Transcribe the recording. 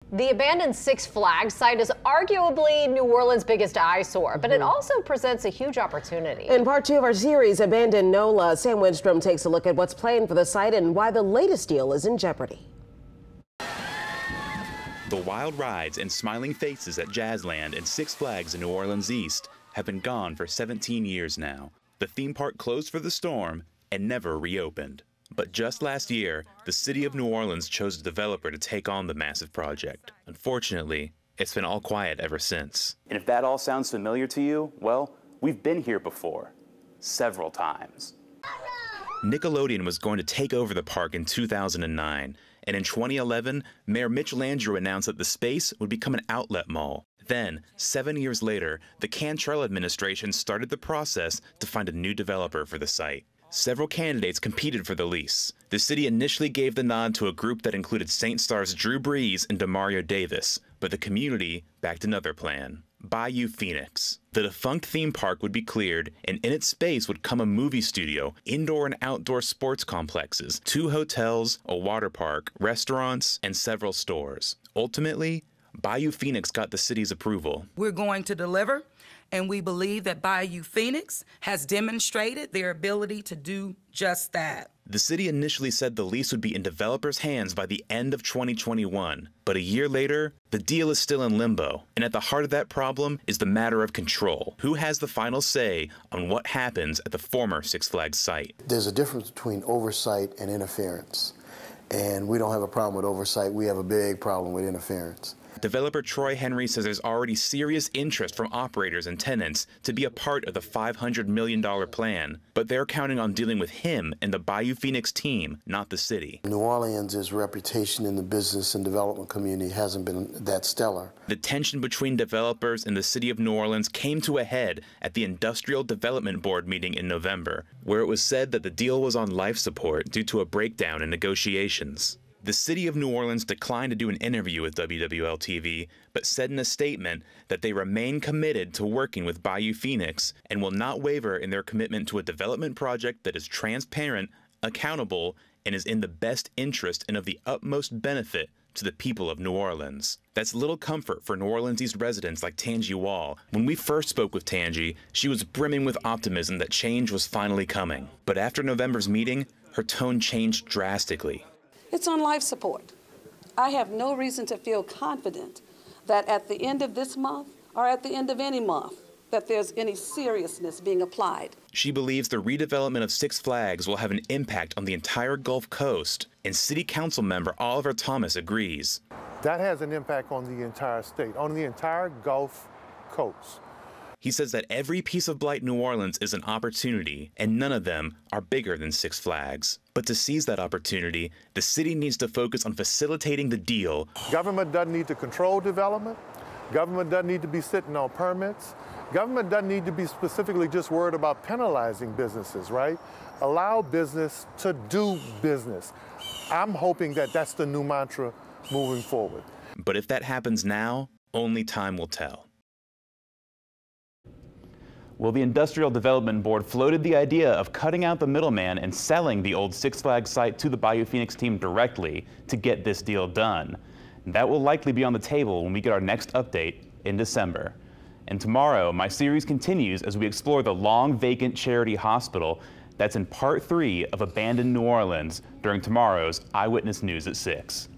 The abandoned Six Flags site is arguably New Orleans' biggest eyesore, but it also presents a huge opportunity. In part 2 of our series, Abandoned NOLA, Sam Winstrom takes a look at what's planned for the site and why the latest deal is in jeopardy. The wild rides and smiling faces at Jazzland and Six Flags in New Orleans East have been gone for 17 years now. The theme park closed for the storm and never reopened. But just last year, the city of New Orleans chose a developer to take on the massive project. Unfortunately, it's been all quiet ever since. And if that all sounds familiar to you, well, we've been here before, several times. Nickelodeon was going to take over the park in 2009, and in 2011, Mayor Mitch Landrieu announced that the space would become an outlet mall. Then, 7 years later, the Cantrell administration started the process to find a new developer for the site. Several candidates competed for the lease. The city initially gave the nod to a group that included Saint Stars' Drew Brees and DeMario Davis, but the community backed another plan. Bayou Phoenix. The defunct theme park would be cleared, and in its space would come a movie studio, indoor and outdoor sports complexes, 2 hotels, a water park, restaurants, and several stores. Ultimately, Bayou Phoenix got the city's approval. We're going to deliver, and we believe that Bayou Phoenix has demonstrated their ability to do just that. The city initially said the lease would be in developers' hands by the end of 2021, but a year later, the deal is still in limbo. And at the heart of that problem is the matter of control. Who has the final say on what happens at the former Six Flags site? There's a difference between oversight and interference. And we don't have a problem with oversight, we have a big problem with interference. Developer Troy Henry says there's already serious interest from operators and tenants to be a part of the $500 million plan, but they're counting on dealing with him and the Bayou Phoenix team, not the city. New Orleans' reputation in the business and development community hasn't been that stellar. The tension between developers and the city of New Orleans came to a head at the Industrial Development Board meeting in November, where it was said that the deal was on life support due to a breakdown in negotiations. The city of New Orleans declined to do an interview with WWL-TV, but said in a statement that they remain committed to working with Bayou Phoenix and will not waver in their commitment to a development project that is transparent, accountable, and is in the best interest and of the utmost benefit to the people of New Orleans. That's little comfort for New Orleans East residents like Tangi Wall. When we first spoke with Tangi, she was brimming with optimism that change was finally coming. But after November's meeting, her tone changed drastically. It's on life support. I have no reason to feel confident that at the end of this month or at the end of any month that there's any seriousness being applied. She believes the redevelopment of Six Flags will have an impact on the entire Gulf Coast, and City Council member Oliver Thomas agrees. That has an impact on the entire state, on the entire Gulf Coast. He says that every piece of blight New Orleans is an opportunity, and none of them are bigger than Six Flags. But to seize that opportunity, the city needs to focus on facilitating the deal. Government doesn't need to control development. Government doesn't need to be sitting on permits. Government doesn't need to be specifically just worried about penalizing businesses, right? Allow business to do business. I'm hoping that that's the new mantra moving forward. But if that happens now, only time will tell. Well, the Industrial Development Board floated the idea of cutting out the middleman and selling the old Six Flags site to the Bayou Phoenix team directly to get this deal done. And that will likely be on the table when we get our next update in December. And tomorrow, my series continues as we explore the long vacant charity hospital that's in part 3 of Abandoned New Orleans during tomorrow's Eyewitness News at 6.